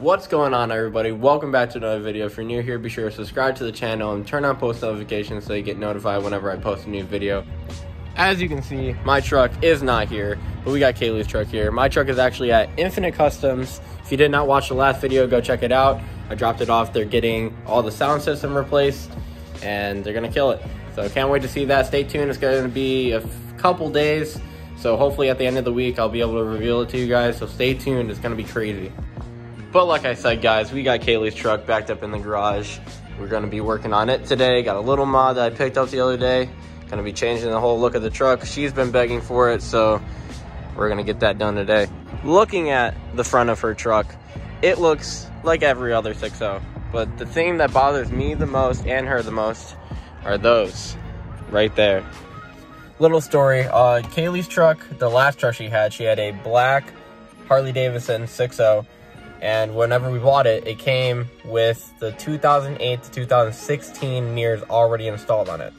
What's going on, everybody? Welcome back to another video. If you're new here, be sure to subscribe to the channel and turn on post notifications so you get notified whenever I post a new video. As you can see, my truck is not here, but we got Kaylee's truck here. My truck is actually at Infinite Customs. If you did not watch the last video, go check it out. I dropped it off. They're getting all the sound system replaced and they're gonna kill it. So can't wait to see that. Stay tuned. It's gonna be a couple days, so hopefully at the end of the week I'll be able to reveal it to you guys, so stay tuned. It's gonna be crazy. But like I said, guys, we got Kaylee's truck backed up in the garage. We're gonna be working on it today. Got a little mod that I picked up the other day. Gonna be changing the whole look of the truck. She's been begging for it, so we're gonna get that done today. Looking at the front of her truck, it looks like every other 6.0. But the thing that bothers me the most and her the most are those right there. Little story, Kaylee's truck, the last truck she had a black Harley Davidson 6.0. And whenever we bought it, it came with the 2008 to 2016 mirrors already installed on it.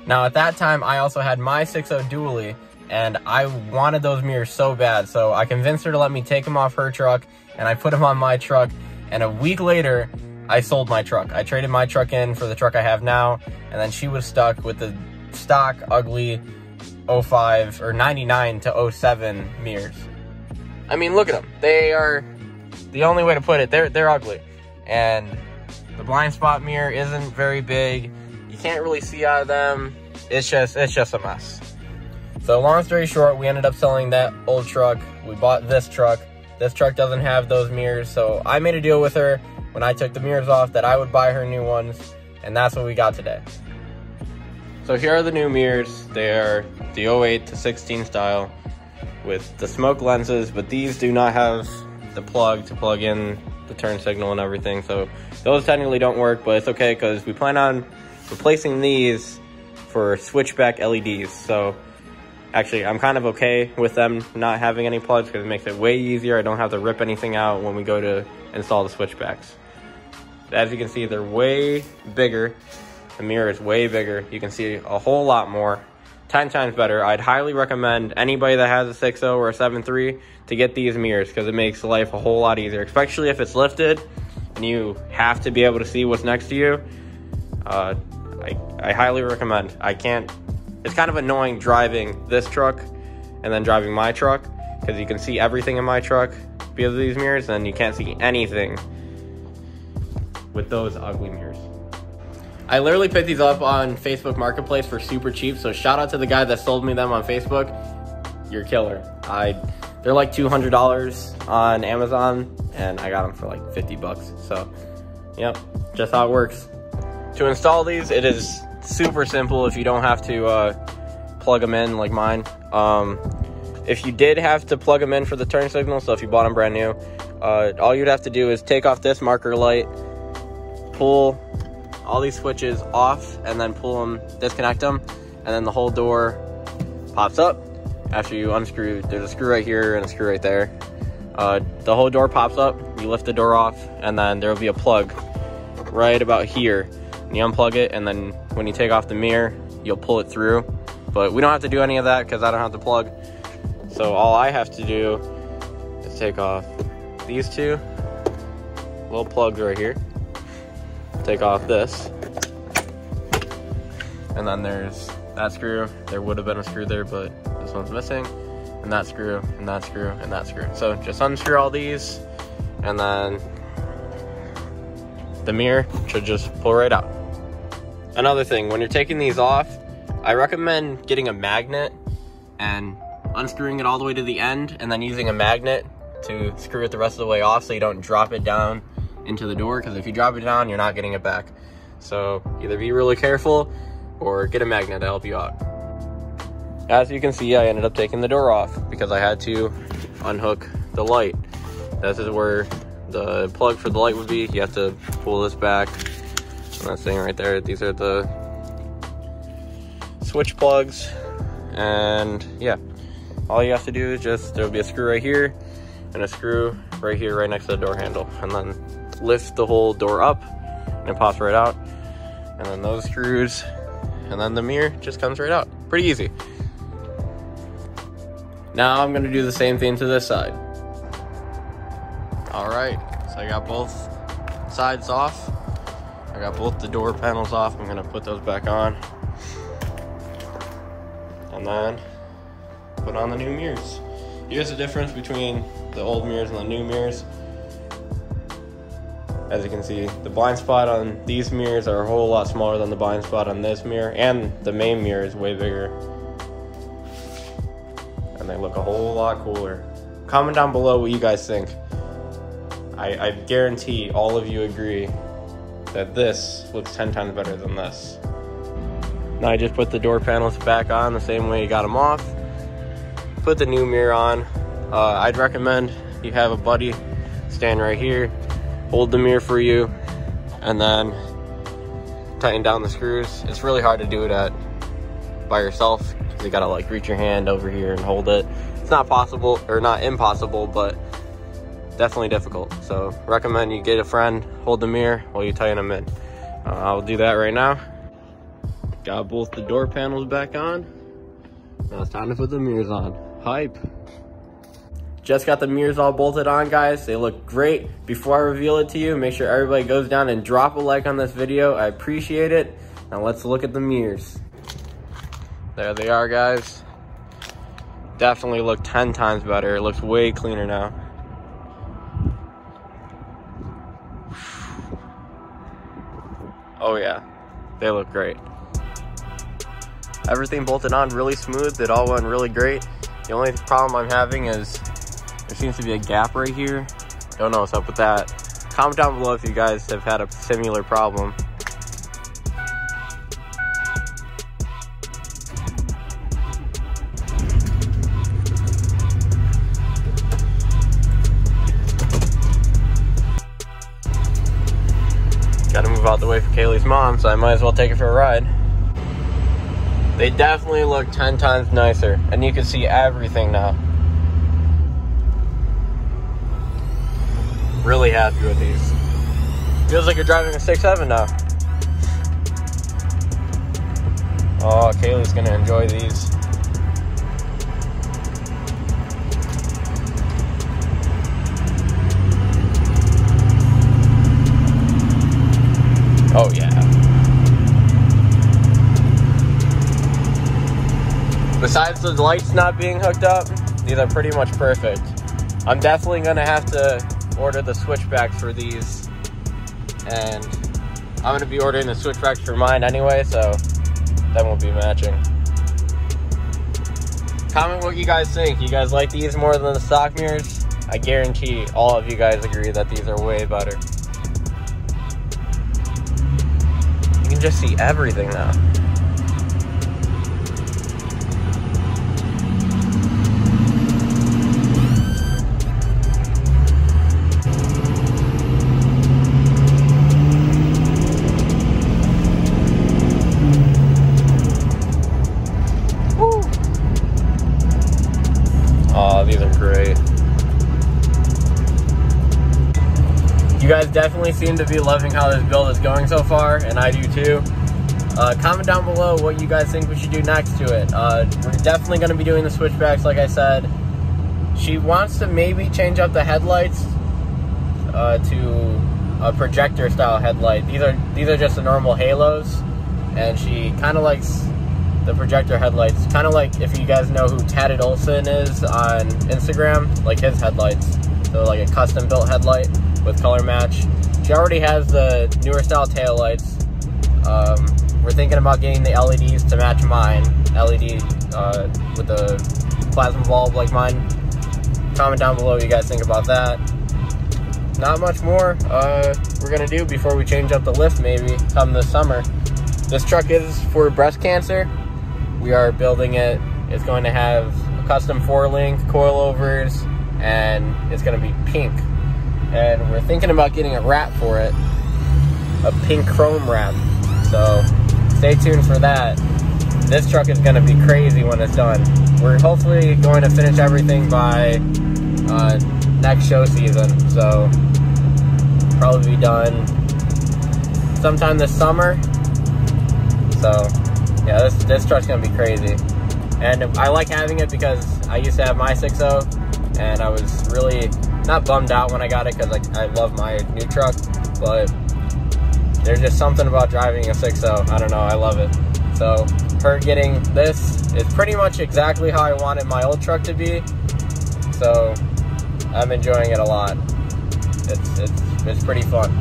Now at that time, I also had my 6.0 dually, and I wanted those mirrors so bad. So I convinced her to let me take them off her truck, and I put them on my truck. And a week later, I sold my truck. I traded my truck in for the truck I have now, and then she was stuck with the stock, ugly 05 or 99 to 07 mirrors. I mean, look at them. They are... the only way to put it, they're ugly. And the blind spot mirror isn't very big. You can't really see out of them. It's just a mess. So long story short, we ended up selling that old truck. We bought this truck. This truck doesn't have those mirrors, so I made a deal with her when I took the mirrors off that I would buy her new ones, and that's what we got today. So here are the new mirrors. They are the 08 to 16 style with the smoke lenses, but these do not have the plug to plug in the turn signal and everything, so those technically don't work, but it's okay because we plan on replacing these for switchback LEDs. So actually I'm kind of okay with them not having any plugs because it makes it way easier. I don't have to rip anything out when we go to install the switchbacks. As you can see, they're way bigger. The mirror is way bigger. You can see a whole lot more. 10 times better. I'd highly recommend anybody that has a 6.0 or a 7.3 to get these mirrors because it makes life a whole lot easier, especially if it's lifted and you have to be able to see what's next to you. I highly recommend. It's kind of annoying driving this truck and then driving my truck because you can see everything in my truck because of these mirrors and you can't see anything with those ugly mirrors. I literally picked these up on Facebook Marketplace for super cheap, so shout out to the guy that sold me them on Facebook. You're a killer. They're like $200 on Amazon, and I got them for like 50 bucks. So, yep, just how it works. To install these, it is super simple if you don't have to plug them in like mine. If you did have to plug them in for the turn signal, so if you bought them brand new, all you'd have to do is take off this marker light, pull all these switches off, and then pull them, disconnect them, and then the whole door pops up. After you unscrew, there's a screw right here and a screw right there. The whole door pops up, you lift the door off, and then there will be a plug right about here. And you unplug it, and then when you take off the mirror, you'll pull it through. But we don't have to do any of that because I don't have the plug. So all I have to do is take off these two little plugs right here. Take off this, and then there's that screw. There would have been a screw there, but this one's missing, and that screw, and that screw, and that screw. So just unscrew all these, and then the mirror should just pull right out. Another thing, when you're taking these off, I recommend getting a magnet and unscrewing it all the way to the end, and then using a magnet to screw it the rest of the way off so you don't drop it down into the door, because if you drop it down, you're not getting it back. So either be really careful or get a magnet to help you out. As you can see, I ended up taking the door off because I had to unhook the light. This is where the plug for the light would be. You have to pull this back, and that thing right there, these are the switch plugs. And yeah, all you have to do is just, there'll be a screw right here and a screw right here right next to the door handle, and then lift the whole door up and it pops right out, and then those screws, and then the mirror just comes right out. Pretty easy. Now I'm gonna do the same thing to this side. All right, so So I got both sides off. I got both the door panels off. I'm gonna put those back on. And then put on the new mirrors. Here's the difference between the old mirrors and the new mirrors. As you can see, the blind spot on these mirrors are a whole lot smaller than the blind spot on this mirror, and the main mirror is way bigger. And they look a whole lot cooler. Comment down below what you guys think. I guarantee all of you agree that this looks 10 times better than this. Now I just put the door panels back on the same way you got them off. Put the new mirror on. I'd recommend you have a buddy stand right here, hold the mirror for you, and then tighten down the screws. It's really hard to do it by yourself because you gotta like reach your hand over here and hold it. It's not possible, or not impossible, but definitely difficult. So recommend you get a friend, hold the mirror while you tighten them in. I'll do that right now. Got both the door panels back on. Now it's time to put the mirrors on. Hype. Just got the mirrors all bolted on, guys. They look great. Before I reveal it to you, make sure everybody goes down and drop a like on this video. I appreciate it. Now let's look at the mirrors. There they are, guys. Definitely look 10 times better. It looks way cleaner now. Oh yeah, they look great. Everything bolted on really smooth. It all went really great. The only problem I'm having is there seems to be a gap right here. Don't know what's up with that. Comment down below if you guys have had a similar problem. Gotta move out the way for Kaylee's mom, so I might as well take her for a ride. They definitely look 10 times nicer, and you can see everything now. Really happy with these. Feels like you're driving a 6.7 now. Oh, Kaylee's gonna enjoy these. Oh yeah. Besides the lights not being hooked up, these are pretty much perfect. I'm definitely gonna have to order the switchbacks for these, and I'm gonna be ordering the switchbacks for mine anyway, so that won't be matching. Comment what you guys think. You guys like these more than the stock mirrors? I guarantee all of you guys agree that these are way better. You can just see everything now. Oh, these are great. You guys definitely seem to be loving how this build is going so far, and I do too. Comment down below what you guys think we should do next to it. We're definitely going to be doing the switchbacks, like I said. She wants to maybe change up the headlights to a projector style headlight. These are just the normal halos, and she kind of likes the projector headlights, kind of like if you guys know who Tatted Olsen is on Instagram, like his headlights. So like a custom built headlight with color match. She already has the newer style taillights. We're thinking about getting the LEDs to match mine, LED with the plasma bulb like mine. Comment down below what you guys think about that. Not much more we're gonna do before we change up the lift maybe come this summer. This truck is for breast cancer. We are building it. It's going to have a custom 4-link coilovers, and it's going to be pink. And we're thinking about getting a wrap for it, a pink chrome wrap. So stay tuned for that. This truck is going to be crazy when it's done. We're hopefully going to finish everything by next show season. So probably be done sometime this summer. So yeah, this truck's gonna be crazy. And I like having it because I used to have my 6.0 and I was really not bummed out when I got it because like I love my new truck, but there's just something about driving a 6.0. I don't know, I love it. So her getting this is pretty much exactly how I wanted my old truck to be. So I'm enjoying it a lot. It's pretty fun.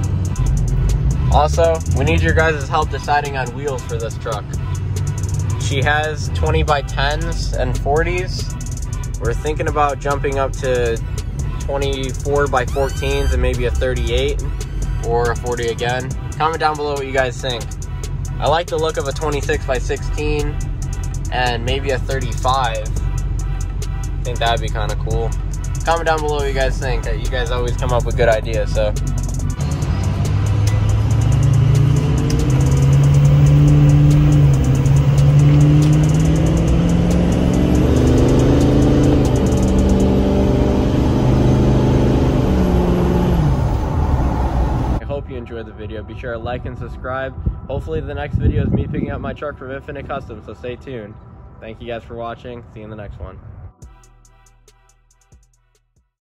Also, we need your guys' help deciding on wheels for this truck. She has 20 by 10s and 40s. We're thinking about jumping up to 24 by 14s and maybe a 38 or a 40 again. Comment down below what you guys think. I like the look of a 26 by 16 and maybe a 35. I think that'd be kind of cool. Comment down below what you guys think. You guys always come up with good ideas, so. Enjoyed the video. Be sure to like and subscribe. Hopefully the next video is me picking up my truck from Infinite Custom, so stay tuned. Thank you guys for watching. See you in the next one.